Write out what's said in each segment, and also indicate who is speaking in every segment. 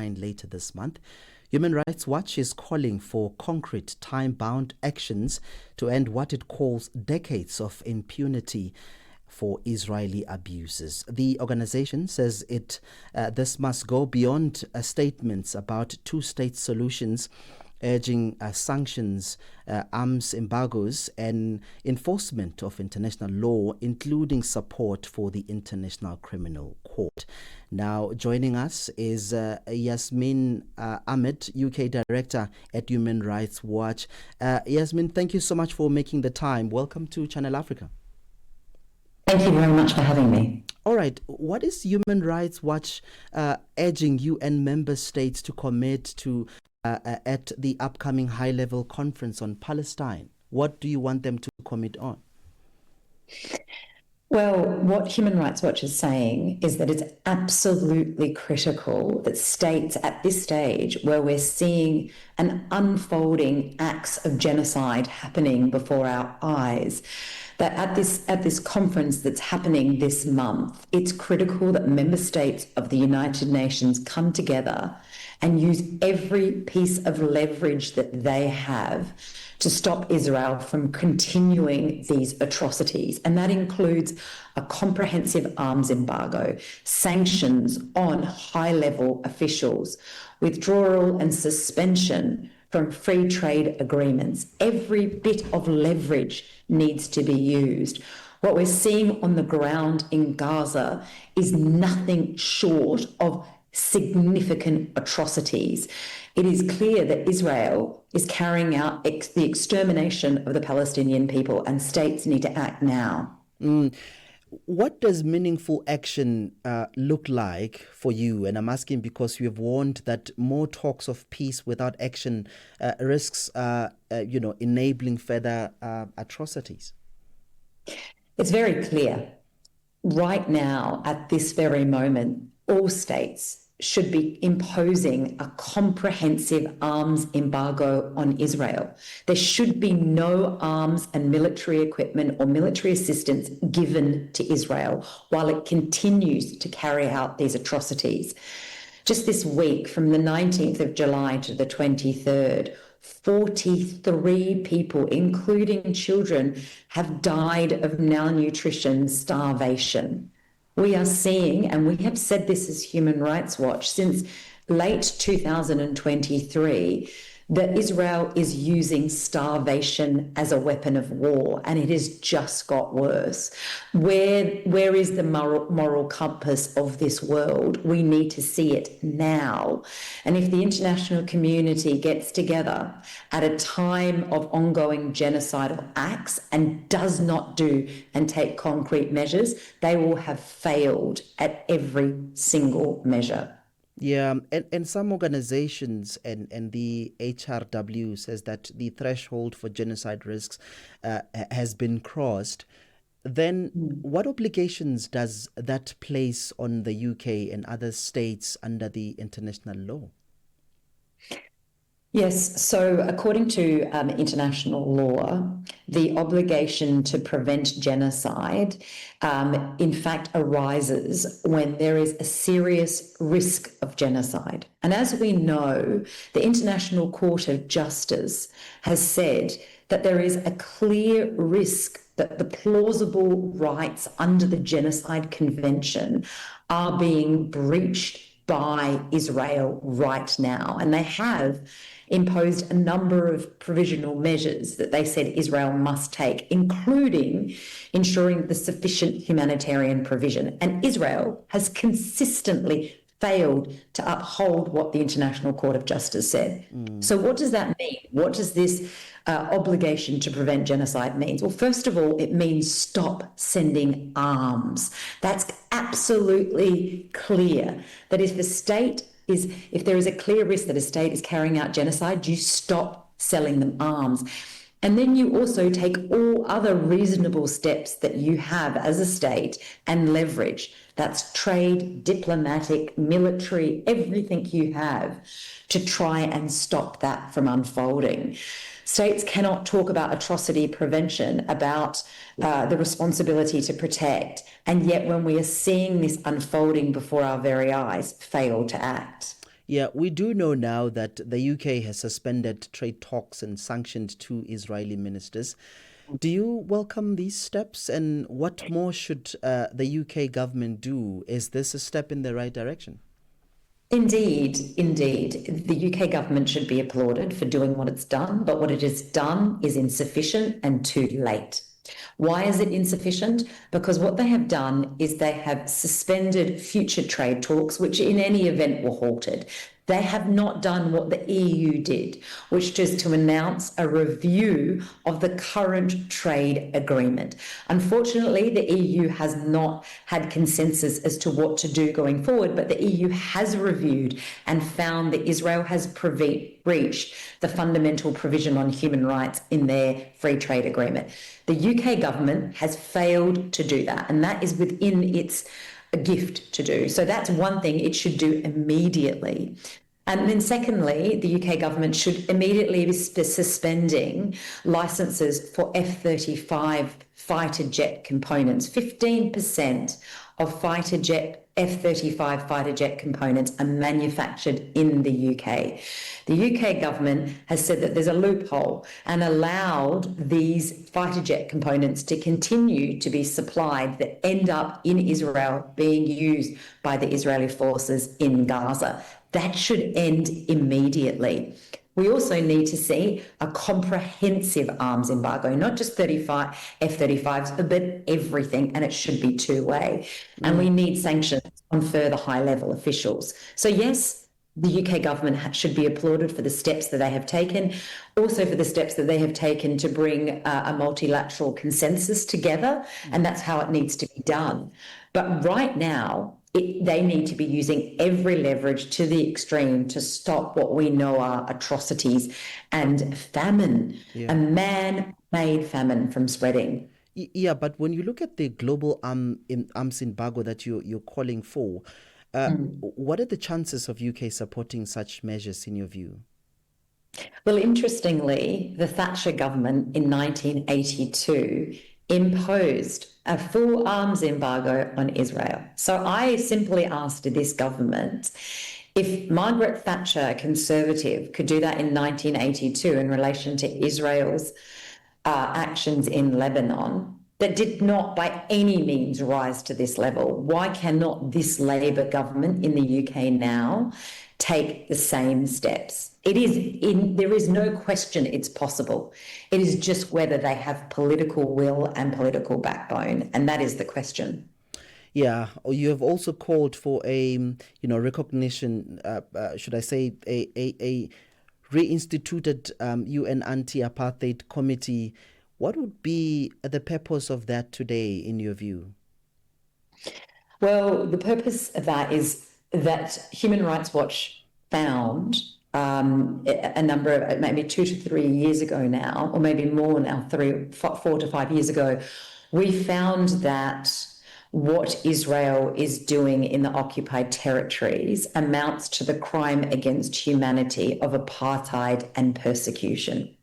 Speaker 1: Palestine later this month. Human Rights Watch is calling for concrete, time-bound actions to end what it calls decades of impunity for Israeli abuses. The organization says this must go beyond statements about two-state solutions, urging sanctions, arms embargoes, and enforcement of international law, including support for the International Criminal Court. Now, joining us is Yasmine Ahmed, UK Director at Human Rights Watch. Yasmine, thank you so much for making the time. Welcome to Channel Africa.
Speaker 2: Thank you very much for having me.
Speaker 1: All right. What is Human Rights Watch urging UN member states to commit to at the upcoming high-level conference on Palestine? What do you want them to commit on?
Speaker 2: Well, what Human Rights Watch is saying is that it's absolutely critical that states at this stage, where we're seeing an unfolding acts of genocide happening before our eyes, that at this conference that's happening this month, it's critical that member states of the United Nations come together and use every piece of leverage that they have to stop Israel from continuing these atrocities. And that includes a comprehensive arms embargo, sanctions on high-level officials, withdrawal and suspension from free trade agreements. Every bit of leverage needs to be used. What we're seeing on the ground in Gaza is nothing short of significant atrocities. It is clear that Israel is carrying out the extermination of the Palestinian people, and states need to act now.
Speaker 1: What does meaningful action look like for you? And I'm asking because you have warned that more talks of peace without action risks, enabling further atrocities.
Speaker 2: It's very clear. Right now, at this very moment, all states should be imposing a comprehensive arms embargo on Israel. There should be no arms and military equipment or military assistance given to Israel while it continues to carry out these atrocities. Just this week, from the 19th of July to the 23rd, 43 people, including children, have died of malnutrition, starvation. We are seeing, and we have said this as Human Rights Watch since late 2023, that Israel is using starvation as a weapon of war, and it has just got worse. Where is the moral compass of this world? We need to see it now. And if the international community gets together at a time of ongoing genocidal acts and does not do and take concrete measures, they will have failed at every single measure.
Speaker 1: Yeah, and some organizations and the HRW says that the threshold for genocide risks has been crossed. Then what obligations does that place on the UK and other states under the international law?
Speaker 2: Yes, so according to international law, the obligation to prevent genocide, in fact, arises when there is a serious risk of genocide. And as we know, the International Court of Justice has said that there is a clear risk that the plausible rights under the Genocide Convention are being breached by Israel right now. And they have imposed a number of provisional measures that they said Israel must take, including ensuring the sufficient humanitarian provision. And Israel has consistently failed to uphold what the International Court of Justice said. So what does that mean? What does this obligation to prevent genocide mean? Well, first of all, it means stop sending arms. That's absolutely clear, that if there is a clear risk that a state is carrying out genocide, you stop selling them arms. And then you also take all other reasonable steps that you have as a state and leverage. That's trade, diplomatic, military, everything you have to try and stop that from unfolding. States cannot talk about atrocity prevention, about the responsibility to protect, and yet when we are seeing this unfolding before our very eyes, fail to act.
Speaker 1: Yeah, we do know now that the UK has suspended trade talks and sanctioned two Israeli ministers. Do you welcome these steps, and what more should the UK government do? Is this a step in the right direction?
Speaker 2: Indeed, indeed. The UK government should be applauded for doing what it's done, but what it has done is insufficient and too late. Why is it insufficient? Because what they have done is they have suspended future trade talks, which in any event were halted. They have not done what the EU did, which is to announce a review of the current trade agreement. Unfortunately, the EU has not had consensus as to what to do going forward, but the EU has reviewed and found that Israel has breached the fundamental provision on human rights in their free trade agreement. The UK government has failed to do that, and that is within its gift to do. So that's one thing it should do immediately. And then secondly, the UK government should immediately be suspending licenses for F-35 fighter jet components. 15% of F-35 fighter jet components are manufactured in the UK. The UK government has said that there's a loophole and allowed these fighter jet components to continue to be supplied that end up in Israel being used by the Israeli forces in Gaza. That should end immediately. We also need to see a comprehensive arms embargo, not just F-35s, but everything, and it should be two-way. And we need sanctions on further high-level officials. So yes, the UK government should be applauded for the steps that they have taken, also for the steps that they have taken to bring a multilateral consensus together, and that's how it needs to be done. But right now, they need to be using every leverage to the extreme to stop what we know are atrocities and famine, a man-made famine from spreading.
Speaker 1: Yeah, but when you look at the global arms embargo that you're calling for, what are the chances of UK supporting such measures in your view?
Speaker 2: Well, interestingly, the Thatcher government in 1982 imposed a full arms embargo on Israel. So I simply asked this government, if Margaret Thatcher, a Conservative, could do that in 1982 in relation to Israel's actions in Lebanon, that did not by any means rise to this level, why cannot this Labor government in the UK now take the same steps? There is no question it's possible. It is just whether they have political will and political backbone, and that is the question.
Speaker 1: Yeah, you have also called for a recognition, should I say, a reinstituted UN anti-apartheid committee. What would be the purpose of that today, in your view?
Speaker 2: Well, the purpose of that is that Human Rights Watch found a number of, maybe 2 to 3 years ago now, or maybe more now, 4 to 5 years ago, we found that what Israel is doing in the occupied territories amounts to the crime against humanity of apartheid and persecution.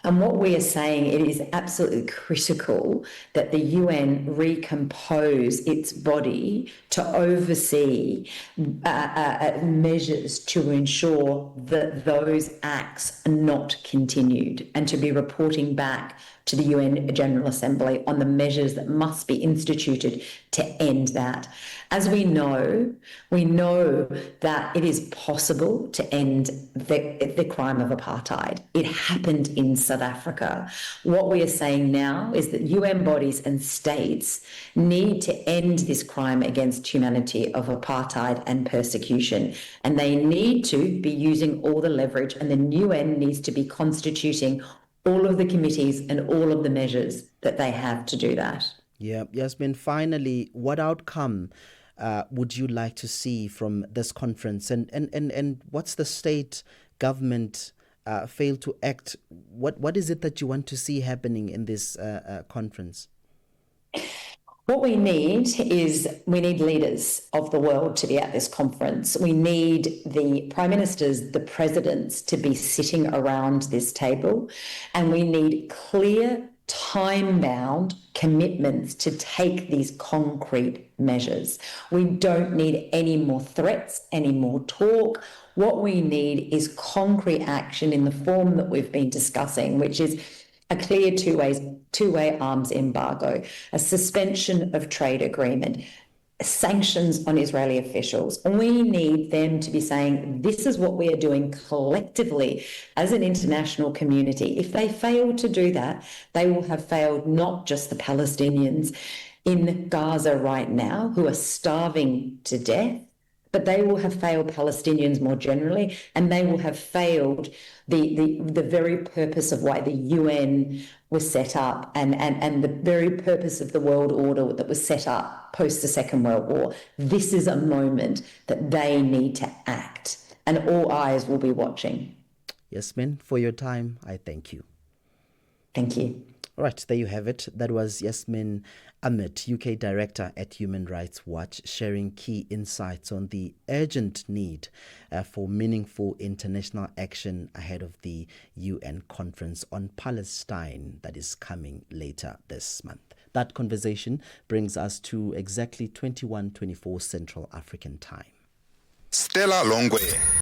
Speaker 2: And what we are saying, it is absolutely critical that the UN recompose its body to oversee measures to ensure that those acts are not continued, and to be reporting back to the UN General Assembly on the measures that must be instituted to end that. As we know that it is possible to end the crime of apartheid. It happened in South Africa. What we are saying now is that UN bodies and states need to end this crime against humanity of apartheid and persecution. And they need to be using all the leverage, and the UN needs to be constituting all of the committees and all of the measures that they have to do that.
Speaker 1: Yeah, Yasmine, finally, what outcome would you like to see from this conference? And what's the state government fail to act? What is it that you want to see happening in this conference?
Speaker 2: What we need leaders of the world to be at this conference. We need the prime ministers, the presidents to be sitting around this table, and we need clear, time-bound commitments to take these concrete measures. We don't need any more threats, any more talk. What we need is concrete action in the form that we've been discussing, which is a clear two-way arms embargo, a suspension of trade agreement, sanctions on Israeli officials. We need them to be saying, this is what we are doing collectively as an international community. If they fail to do that, they will have failed not just the Palestinians in Gaza right now who are starving to death, but they will have failed Palestinians more generally, and they will have failed the very purpose of why the UN was set up and the very purpose of the world order that was set up post the Second World War. This is a moment that they need to act, and all eyes will be watching.
Speaker 1: Yasmine, for your time, I thank you.
Speaker 2: Thank you.
Speaker 1: All right, there you have it. That was Yasmine Ahmed, UK Director at Human Rights Watch, sharing key insights on the urgent need for meaningful international action ahead of the UN conference on Palestine that is coming later this month. That conversation brings us to exactly 21:24 Central African Time.
Speaker 3: Stella Longwe.